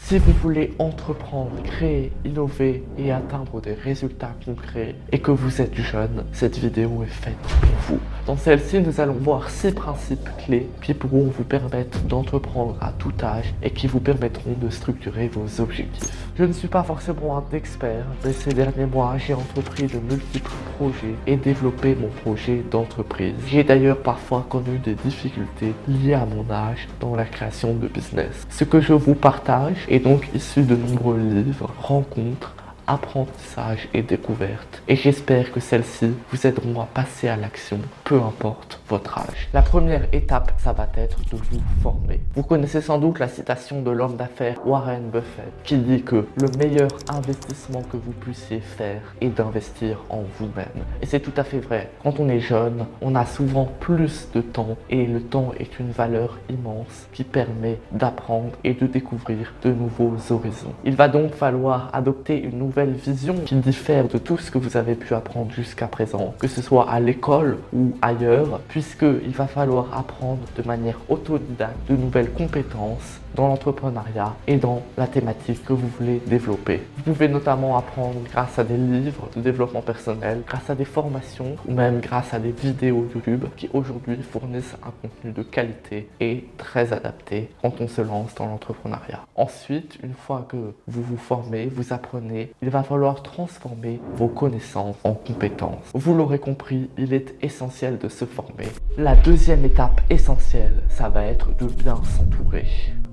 Si vous voulez entreprendre, créer, innover et atteindre des résultats concrets et que vous êtes jeune, cette vidéo est faite pour vous. Dans celle-ci, nous allons voir 6 principes clés qui pourront vous permettre d'entreprendre à tout âge et qui vous permettront de structurer vos objectifs. Je ne suis pas forcément un expert, mais ces derniers mois, j'ai entrepris de multiples projets et développé mon projet d'entreprise. J'ai d'ailleurs parfois connu des difficultés liées à mon âge dans la création de business. Ce que je vous partage est donc issu de nombreux livres, rencontres, apprentissages et découvertes. Et j'espère que celles-ci vous aideront à passer à l'action, peu importe votre âge. La première étape, ça va être de vous former. Vous connaissez sans doute la citation de l'homme d'affaires Warren Buffett qui dit que le meilleur investissement que vous puissiez faire est d'investir en vous-même. Et c'est tout à fait vrai. Quand on est jeune, on a souvent plus de temps et le temps est une valeur immense qui permet d'apprendre et de découvrir de nouveaux horizons. Il va donc falloir adopter une nouvelle vision qui diffère de tout ce que vous avez pu apprendre jusqu'à présent, que ce soit à l'école ou ailleurs, puisqu'il va falloir apprendre de manière autodidacte de nouvelles compétences dans l'entrepreneuriat et dans la thématique que vous voulez développer. Vous pouvez notamment apprendre grâce à des livres de développement personnel, grâce à des formations ou même grâce à des vidéos YouTube qui aujourd'hui fournissent un contenu de qualité et très adapté quand on se lance dans l'entrepreneuriat. Ensuite, une fois que vous vous formez, vous apprenez, il va falloir transformer vos connaissances en compétences. Vous l'aurez compris, il est essentiel de se former. La deuxième étape essentielle, ça va être de bien s'entourer.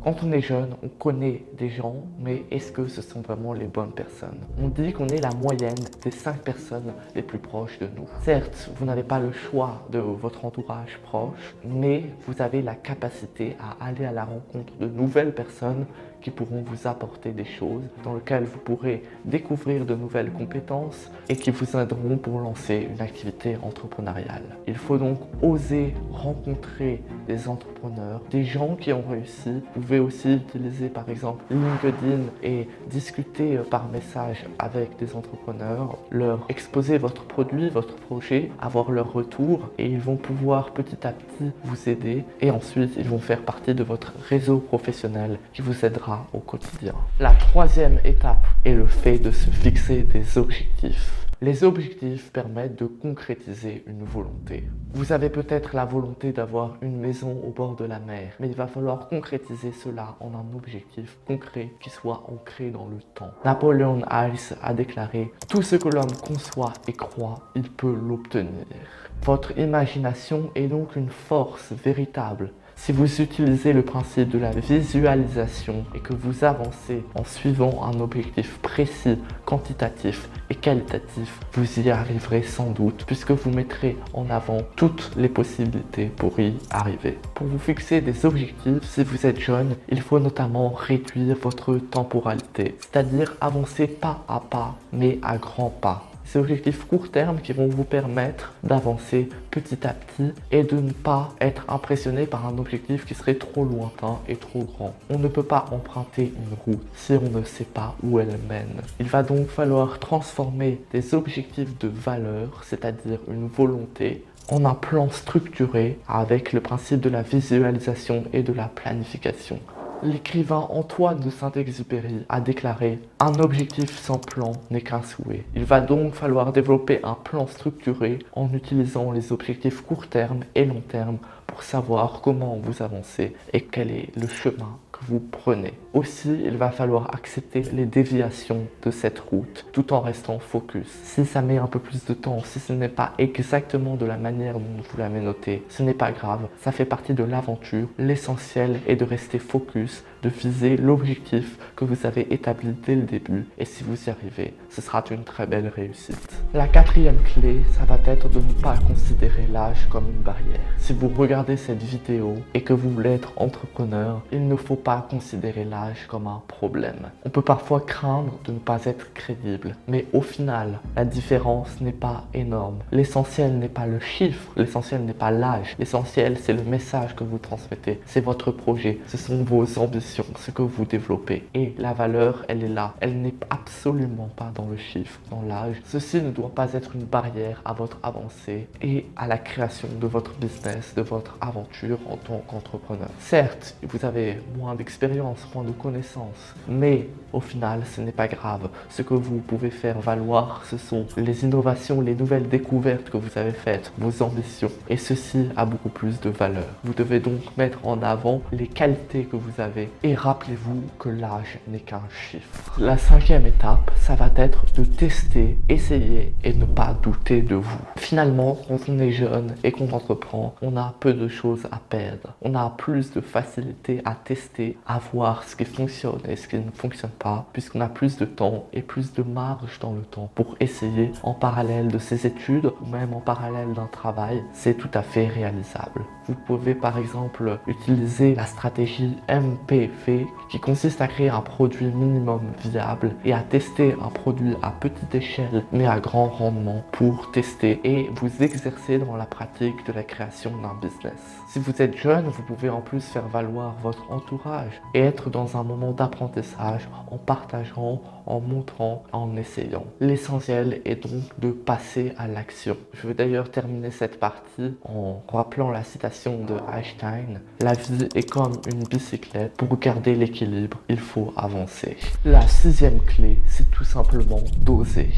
Quand on est jeune, on connaît des gens, mais est-ce que ce sont vraiment les bonnes personnes? On dit qu'on est la moyenne des 5 personnes les plus proches de nous. Certes, vous n'avez pas le choix de votre entourage proche, mais vous avez la capacité à aller à la rencontre de nouvelles personnes qui pourront vous apporter des choses, dans lesquelles vous pourrez découvrir de nouvelles compétences et qui vous aideront pour lancer une activité entrepreneuriale. Il faut donc oser rencontrer des entrepreneurs, des gens qui ont réussi. Vous pouvez aussi utiliser par exemple LinkedIn et discuter par message avec des entrepreneurs, leur exposer votre produit, votre projet, avoir leur retour et ils vont pouvoir petit à petit vous aider et ensuite ils vont faire partie de votre réseau professionnel qui vous aidera au quotidien. La troisième étape est le fait de se fixer des objectifs. Les objectifs permettent de concrétiser une volonté. Vous avez peut-être la volonté d'avoir une maison au bord de la mer, mais il va falloir concrétiser cela en un objectif concret qui soit ancré dans le temps. Napoleon Hill a déclaré « Tout ce que l'homme conçoit et croit, il peut l'obtenir ». Votre imagination est donc une force véritable. Si vous utilisez le principe de la visualisation et que vous avancez en suivant un objectif précis, quantitatif et qualitatif, vous y arriverez sans doute puisque vous mettrez en avant toutes les possibilités pour y arriver. Pour vous fixer des objectifs, si vous êtes jeune, il faut notamment réduire votre temporalité, c'est-à-dire avancer pas à pas mais à grands pas. Ces objectifs court terme qui vont vous permettre d'avancer petit à petit et de ne pas être impressionné par un objectif qui serait trop lointain et trop grand. On ne peut pas emprunter une route si on ne sait pas où elle mène. Il va donc falloir transformer des objectifs de valeur, c'est-à-dire une volonté, en un plan structuré avec le principe de la visualisation et de la planification. L'écrivain Antoine de Saint-Exupéry a déclaré « Un objectif sans plan n'est qu'un souhait ». Il va donc falloir développer un plan structuré en utilisant les objectifs court terme et long terme pour savoir comment vous avancez et quel est le chemin que vous prenez. Aussi, il va falloir accepter les déviations de cette route tout en restant focus. Si ça met un peu plus de temps, si ce n'est pas exactement de la manière dont vous l'avez noté, ce n'est pas grave, ça fait partie de l'aventure. L'essentiel est de rester focus, de viser l'objectif que vous avez établi dès le début et si vous y arrivez, ce sera une très belle réussite. La quatrième clé, ça va être de ne pas considérer l'âge comme une barrière. Si vous regardez cette vidéo et que vous voulez être entrepreneur, il ne faut pas considérer l'âge comme un problème. On peut parfois craindre de ne pas être crédible, mais au final, la différence n'est pas énorme. L'essentiel n'est pas le chiffre, l'essentiel n'est pas l'âge, l'essentiel c'est le message que vous transmettez, c'est votre projet, ce sont vos ambitions émotion, ce que vous développez. Et la valeur, elle est là. Elle n'est absolument pas dans le chiffre, dans l'âge. Ceci ne doit pas être une barrière à votre avancée et à la création de votre business, de votre aventure en tant qu'entrepreneur. Certes, vous avez moins d'expérience, moins de connaissances, mais au final, ce n'est pas grave. Ce que vous pouvez faire valoir, ce sont les innovations, les nouvelles découvertes que vous avez faites, vos ambitions. Et ceci a beaucoup plus de valeur. Vous devez donc mettre en avant les qualités que vous avez. Et rappelez-vous que l'âge n'est qu'un chiffre. La cinquième étape, ça va être de tester, essayer et ne pas douter de vous. Finalement, quand on est jeune et qu'on entreprend, on a peu de choses à perdre. On a plus de facilité à tester, à voir ce qui fonctionne et ce qui ne fonctionne pas, puisqu'on a plus de temps et plus de marge dans le temps pour essayer en parallèle de ses études ou même en parallèle d'un travail. C'est tout à fait réalisable. Vous pouvez par exemple utiliser la stratégie MPV qui consiste à créer un produit minimum viable et à tester un produit à petite échelle mais à grand rendement pour tester et vous exercer dans la pratique de la création d'un business. Si vous êtes jeune, vous pouvez en plus faire valoir votre entourage et être dans un moment d'apprentissage en partageant, en montrant, en essayant. L'essentiel est donc de passer à l'action. Je vais d'ailleurs terminer cette partie en rappelant la citation de Einstein. La vie est comme une bicyclette. Pour garder l'équilibre, il faut avancer. La sixième clé, c'est tout simplement d'oser.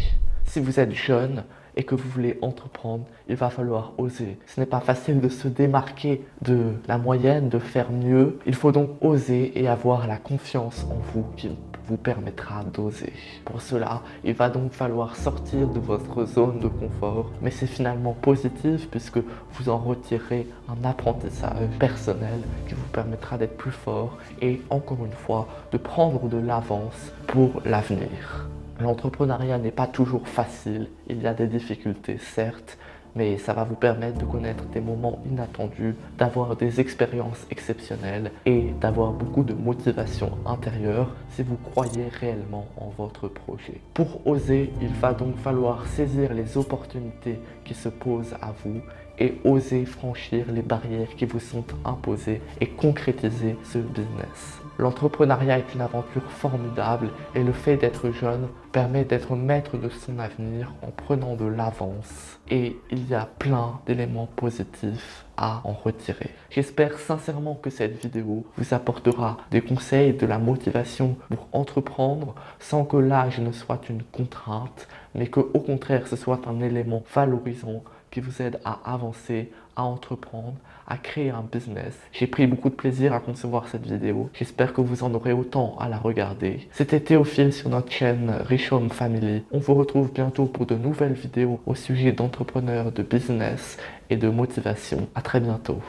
Si vous êtes jeune et que vous voulez entreprendre, il va falloir oser. Ce n'est pas facile de se démarquer de la moyenne, de faire mieux. Il faut donc oser et avoir la confiance en vous qui vous permettra d'oser. Pour cela, il va donc falloir sortir de votre zone de confort, mais c'est finalement positif puisque vous en retirez un apprentissage personnel qui vous permettra d'être plus fort et encore une fois de prendre de l'avance pour l'avenir. L'entrepreneuriat n'est pas toujours facile, il y a des difficultés certes, mais ça va vous permettre de connaître des moments inattendus, d'avoir des expériences exceptionnelles et d'avoir beaucoup de motivation intérieure si vous croyez réellement en votre projet. Pour oser, il va donc falloir saisir les opportunités qui se posent à vous et oser franchir les barrières qui vous sont imposées et concrétiser ce business. L'entrepreneuriat est une aventure formidable et le fait d'être jeune permet d'être maître de son avenir en prenant de l'avance. Et il y a plein d'éléments positifs à en retirer. J'espère sincèrement que cette vidéo vous apportera des conseils, de la motivation pour entreprendre sans que l'âge ne soit une contrainte, mais que au contraire ce soit un élément valorisant qui vous aide à avancer, à entreprendre, à créer un business. J'ai pris beaucoup de plaisir à concevoir cette vidéo. J'espère que vous en aurez autant à la regarder. C'était Théophile sur notre chaîne Rich Home Family. On vous retrouve bientôt pour de nouvelles vidéos au sujet d'entrepreneurs, de business et de motivation. À très bientôt.